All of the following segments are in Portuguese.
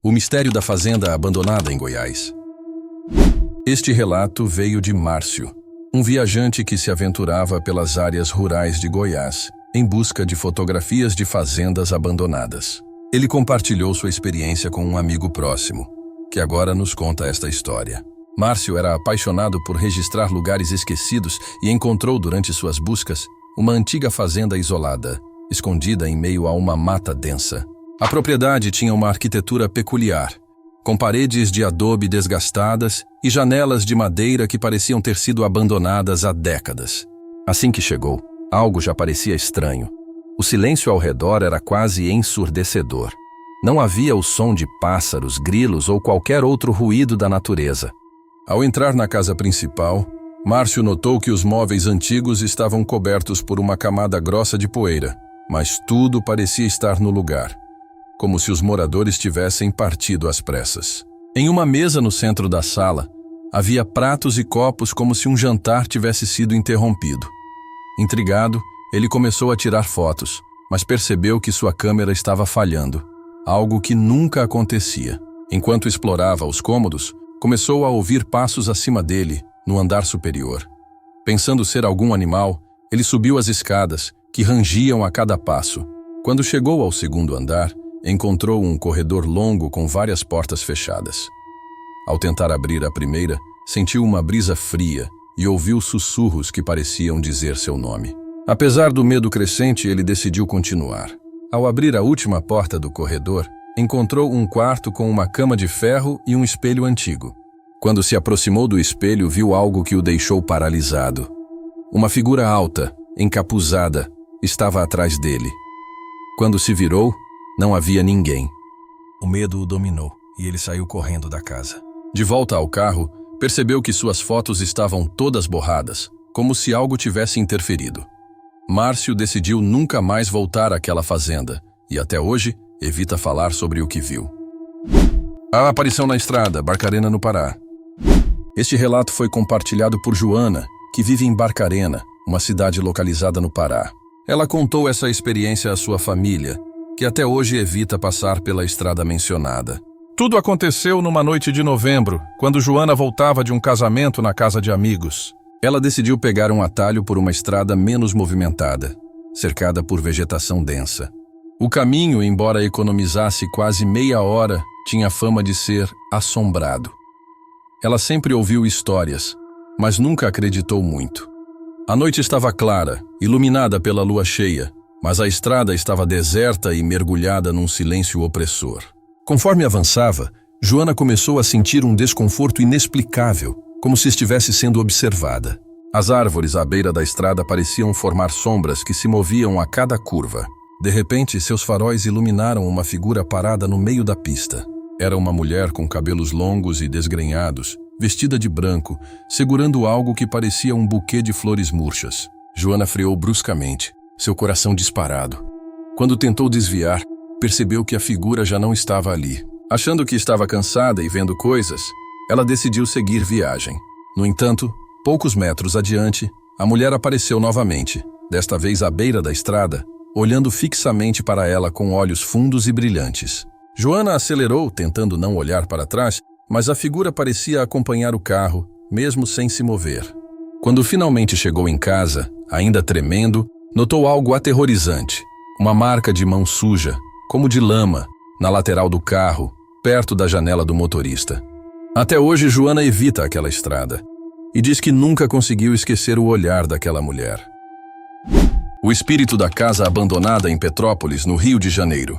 O mistério da fazenda abandonada em Goiás. Este relato veio de Márcio, um viajante que se aventurava pelas áreas rurais de Goiás, em busca de fotografias de fazendas abandonadas. Ele compartilhou sua experiência com um amigo próximo, que agora nos conta esta história. Márcio era apaixonado por registrar lugares esquecidos e encontrou durante suas buscas uma antiga fazenda isolada, escondida em meio a uma mata densa. A propriedade tinha uma arquitetura peculiar, com paredes de adobe desgastadas e janelas de madeira que pareciam ter sido abandonadas há décadas. Assim que chegou, algo já parecia estranho. O silêncio ao redor era quase ensurdecedor. Não havia o som de pássaros, grilos ou qualquer outro ruído da natureza. Ao entrar na casa principal, Márcio notou que os móveis antigos estavam cobertos por uma camada grossa de poeira, mas tudo parecia estar no lugar, como se os moradores tivessem partido às pressas. Em uma mesa no centro da sala, havia pratos e copos como se um jantar tivesse sido interrompido. Intrigado, ele começou a tirar fotos, mas percebeu que sua câmera estava falhando, algo que nunca acontecia. Enquanto explorava os cômodos, começou a ouvir passos acima dele, no andar superior. Pensando ser algum animal, ele subiu as escadas, que rangiam a cada passo. Quando chegou ao segundo andar, encontrou um corredor longo com várias portas fechadas. Ao tentar abrir a primeira, sentiu uma brisa fria e ouviu sussurros que pareciam dizer seu nome. Apesar do medo crescente, ele decidiu continuar. Ao abrir a última porta do corredor, encontrou um quarto com uma cama de ferro e um espelho antigo. Quando se aproximou do espelho, viu algo que o deixou paralisado. Uma figura alta, encapuzada, estava atrás dele. Quando se virou, não havia ninguém. O medo o dominou e ele saiu correndo da casa. De volta ao carro, percebeu que suas fotos estavam todas borradas, como se algo tivesse interferido. Márcio decidiu nunca mais voltar àquela fazenda e até hoje evita falar sobre o que viu. A aparição na estrada, Barcarena, no Pará. Este relato foi compartilhado por Joana, que vive em Barcarena, uma cidade localizada no Pará. Ela contou essa experiência à sua família, que até hoje evita passar pela estrada mencionada. Tudo aconteceu numa noite de novembro, quando Joana voltava de um casamento na casa de amigos. Ela decidiu pegar um atalho por uma estrada menos movimentada, cercada por vegetação densa. O caminho, embora economizasse quase meia hora, tinha fama de ser assombrado. Ela sempre ouviu histórias, mas nunca acreditou muito. A noite estava clara, iluminada pela lua cheia, mas a estrada estava deserta e mergulhada num silêncio opressor. Conforme avançava, Joana começou a sentir um desconforto inexplicável, como se estivesse sendo observada. As árvores à beira da estrada pareciam formar sombras que se moviam a cada curva. De repente, seus faróis iluminaram uma figura parada no meio da pista. Era uma mulher com cabelos longos e desgrenhados, vestida de branco, segurando algo que parecia um buquê de flores murchas. Joana freou bruscamente, seu coração disparado. Quando tentou desviar, percebeu que a figura já não estava ali. Achando que estava cansada e vendo coisas, ela decidiu seguir viagem. No entanto, poucos metros adiante, a mulher apareceu novamente, desta vez à beira da estrada, olhando fixamente para ela com olhos fundos e brilhantes. Joana acelerou, tentando não olhar para trás, mas a figura parecia acompanhar o carro, mesmo sem se mover. Quando finalmente chegou em casa, ainda tremendo, notou algo aterrorizante. Uma marca de mão suja, como de lama, na lateral do carro, perto da janela do motorista. Até hoje, Joana evita aquela estrada e diz que nunca conseguiu esquecer o olhar daquela mulher. O espírito da casa abandonada em Petrópolis, no Rio de Janeiro.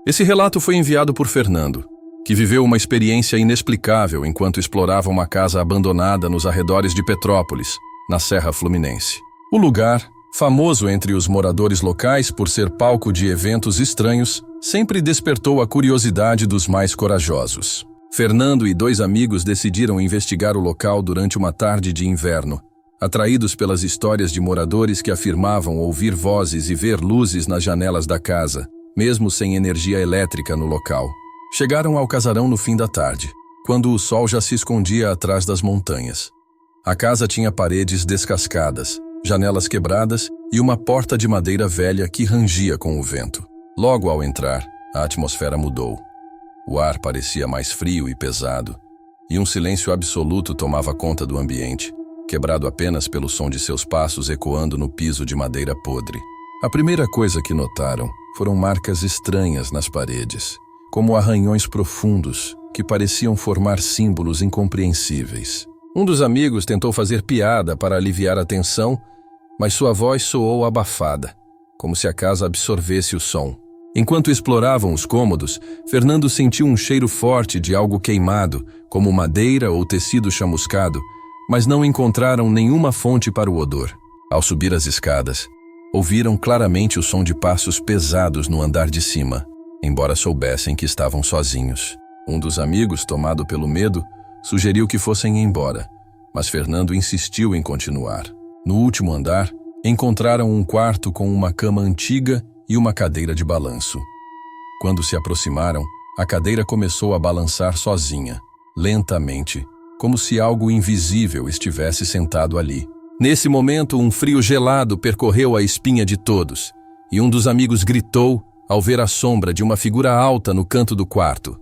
Esse relato foi enviado por Fernando, que viveu uma experiência inexplicável enquanto explorava uma casa abandonada nos arredores de Petrópolis, na Serra Fluminense. O lugar, famoso entre os moradores locais por ser palco de eventos estranhos, sempre despertou a curiosidade dos mais corajosos. Fernando e dois amigos decidiram investigar o local durante uma tarde de inverno, atraídos pelas histórias de moradores que afirmavam ouvir vozes e ver luzes nas janelas da casa, mesmo sem energia elétrica no local. Chegaram ao casarão no fim da tarde, quando o sol já se escondia atrás das montanhas. A casa tinha paredes descascadas, janelas quebradas e uma porta de madeira velha que rangia com o vento. Logo ao entrar, a atmosfera mudou. O ar parecia mais frio e pesado, e um silêncio absoluto tomava conta do ambiente, quebrado apenas pelo som de seus passos ecoando no piso de madeira podre. A primeira coisa que notaram foram marcas estranhas nas paredes, como arranhões profundos que pareciam formar símbolos incompreensíveis. Um dos amigos tentou fazer piada para aliviar a tensão, mas sua voz soou abafada, como se a casa absorvesse o som. Enquanto exploravam os cômodos, Fernando sentiu um cheiro forte de algo queimado, como madeira ou tecido chamuscado, mas não encontraram nenhuma fonte para o odor. Ao subir as escadas, ouviram claramente o som de passos pesados no andar de cima, embora soubessem que estavam sozinhos. Um dos amigos, tomado pelo medo, sugeriu que fossem embora, mas Fernando insistiu em continuar. No último andar, encontraram um quarto com uma cama antiga e uma cadeira de balanço. Quando se aproximaram, a cadeira começou a balançar sozinha, lentamente, como se algo invisível estivesse sentado ali. Nesse momento, um frio gelado percorreu a espinha de todos, e um dos amigos gritou ao ver a sombra de uma figura alta no canto do quarto.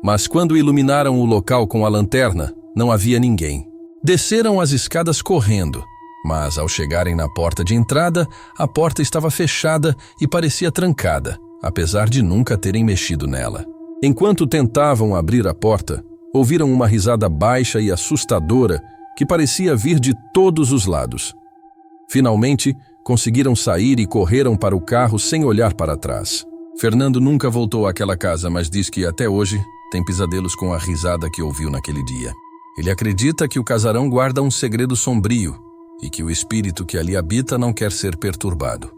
Mas quando iluminaram o local com a lanterna, não havia ninguém. Desceram as escadas correndo, mas ao chegarem na porta de entrada, a porta estava fechada e parecia trancada, apesar de nunca terem mexido nela. Enquanto tentavam abrir a porta, ouviram uma risada baixa e assustadora que parecia vir de todos os lados. Finalmente, conseguiram sair e correram para o carro sem olhar para trás. Fernando nunca voltou àquela casa, mas diz que até hoje tem pesadelos com a risada que ouviu naquele dia. Ele acredita que o casarão guarda um segredo sombrio e que o espírito que ali habita não quer ser perturbado.